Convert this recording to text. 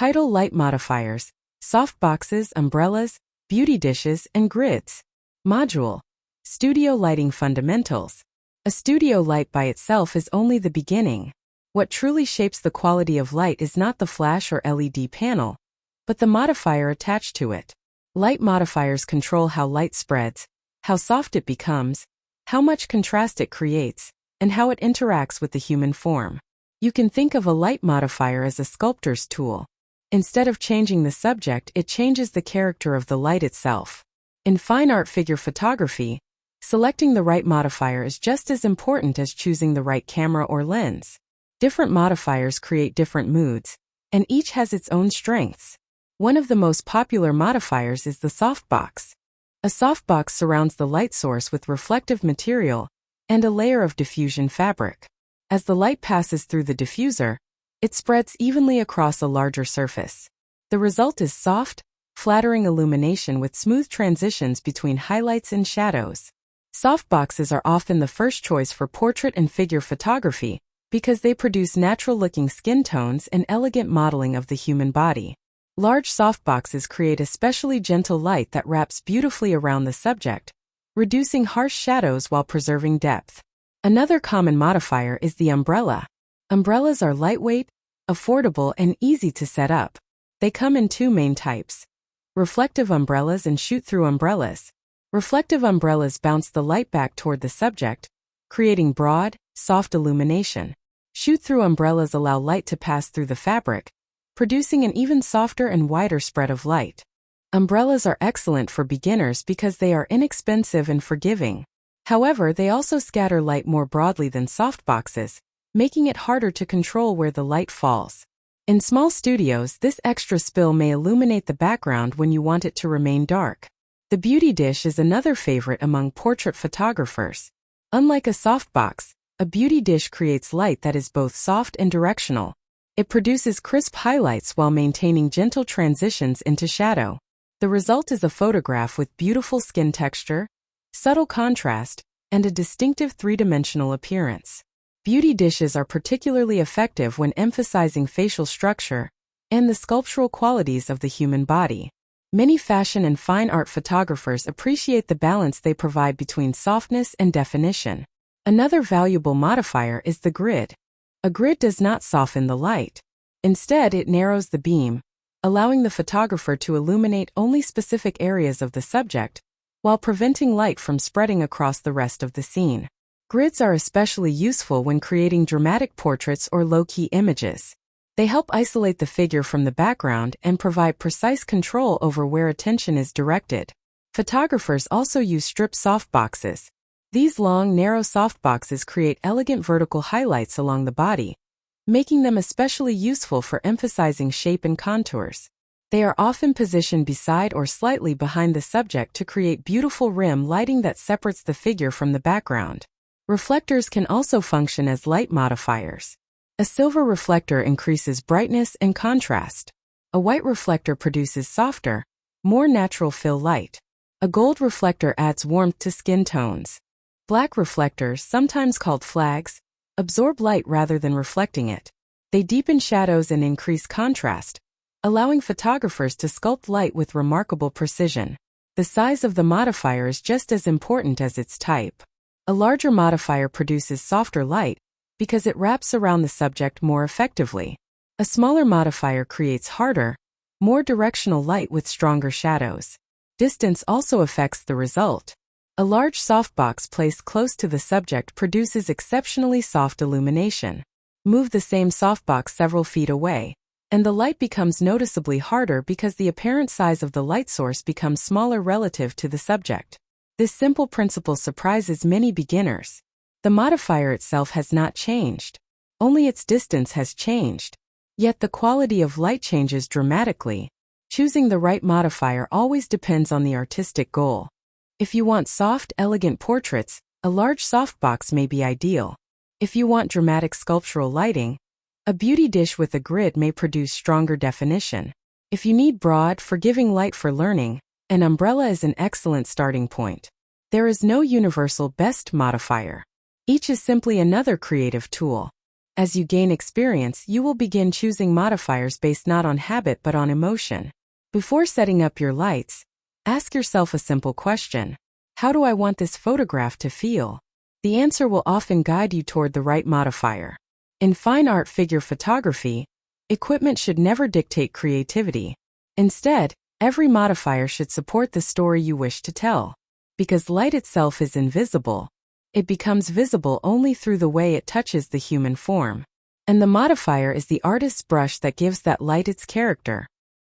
Title: Light Modifiers, Softboxes, Umbrellas, Beauty Dishes, and Grids. Module: Studio Lighting Fundamentals. A studio light by itself is only the beginning. What truly shapes the quality of light is not the flash or LED panel, but the modifier attached to it. Light modifiers control how light spreads, how soft it becomes, how much contrast it creates, and how it interacts with the human form. You can think of a light modifier as a sculptor's tool. Instead of changing the subject, it changes the character of the light itself. In fine art figure photography, selecting the right modifier is just as important as choosing the right camera or lens. Different modifiers create different moods, and each has its own strengths. One of the most popular modifiers is the softbox. A softbox surrounds the light source with reflective material and a layer of diffusion fabric. As the light passes through the diffuser, it spreads evenly across a larger surface. The result is soft, flattering illumination with smooth transitions between highlights and shadows. Softboxes are often the first choice for portrait and figure photography because they produce natural-looking skin tones and elegant modeling of the human body. Large softboxes create especially gentle light that wraps beautifully around the subject, reducing harsh shadows while preserving depth. Another common modifier is the umbrella. Umbrellas are lightweight, affordable, and easy to set up. They come in two main types: reflective umbrellas and shoot-through umbrellas. Reflective umbrellas bounce the light back toward the subject, creating broad, soft illumination. Shoot-through umbrellas allow light to pass through the fabric, producing an even softer and wider spread of light. Umbrellas are excellent for beginners because they are inexpensive and forgiving. However, they also scatter light more broadly than softboxes, making it harder to control where the light falls. In small studios, this extra spill may illuminate the background when you want it to remain dark. The beauty dish is another favorite among portrait photographers. Unlike a softbox, a beauty dish creates light that is both soft and directional. It produces crisp highlights while maintaining gentle transitions into shadow. The result is a photograph with beautiful skin texture, subtle contrast, and a distinctive three-dimensional appearance. Beauty dishes are particularly effective when emphasizing facial structure and the sculptural qualities of the human body. Many fashion and fine art photographers appreciate the balance they provide between softness and definition. Another valuable modifier is the grid. A grid does not soften the light. Instead, it narrows the beam, allowing the photographer to illuminate only specific areas of the subject, while preventing light from spreading across the rest of the scene. Grids are especially useful when creating dramatic portraits or low-key images. They help isolate the figure from the background and provide precise control over where attention is directed. Photographers also use strip softboxes. These long, narrow softboxes create elegant vertical highlights along the body, making them especially useful for emphasizing shape and contours. They are often positioned beside or slightly behind the subject to create beautiful rim lighting that separates the figure from the background. Reflectors can also function as light modifiers. A silver reflector increases brightness and contrast. A white reflector produces softer, more natural fill light. A gold reflector adds warmth to skin tones. Black reflectors, sometimes called flags, absorb light rather than reflecting it. They deepen shadows and increase contrast, allowing photographers to sculpt light with remarkable precision. The size of the modifier is just as important as its type. A larger modifier produces softer light because it wraps around the subject more effectively. A smaller modifier creates harder, more directional light with stronger shadows. Distance also affects the result. A large softbox placed close to the subject produces exceptionally soft illumination. Move the same softbox several feet away, and the light becomes noticeably harder because the apparent size of the light source becomes smaller relative to the subject. This simple principle surprises many beginners. The modifier itself has not changed. Only its distance has changed. Yet the quality of light changes dramatically. Choosing the right modifier always depends on the artistic goal. If you want soft, elegant portraits, a large softbox may be ideal. If you want dramatic sculptural lighting, a beauty dish with a grid may produce stronger definition. If you need broad, forgiving light for learning, an umbrella is an excellent starting point. There is no universal best modifier. Each is simply another creative tool. As you gain experience, you will begin choosing modifiers based not on habit but on emotion. Before setting up your lights, ask yourself a simple question. How do I want this photograph to feel? The answer will often guide you toward the right modifier. In fine art figure photography, equipment should never dictate creativity. Instead, every modifier should support the story you wish to tell. Because light itself is invisible, it becomes visible only through the way it touches the human form. And the modifier is the artist's brush that gives that light its character.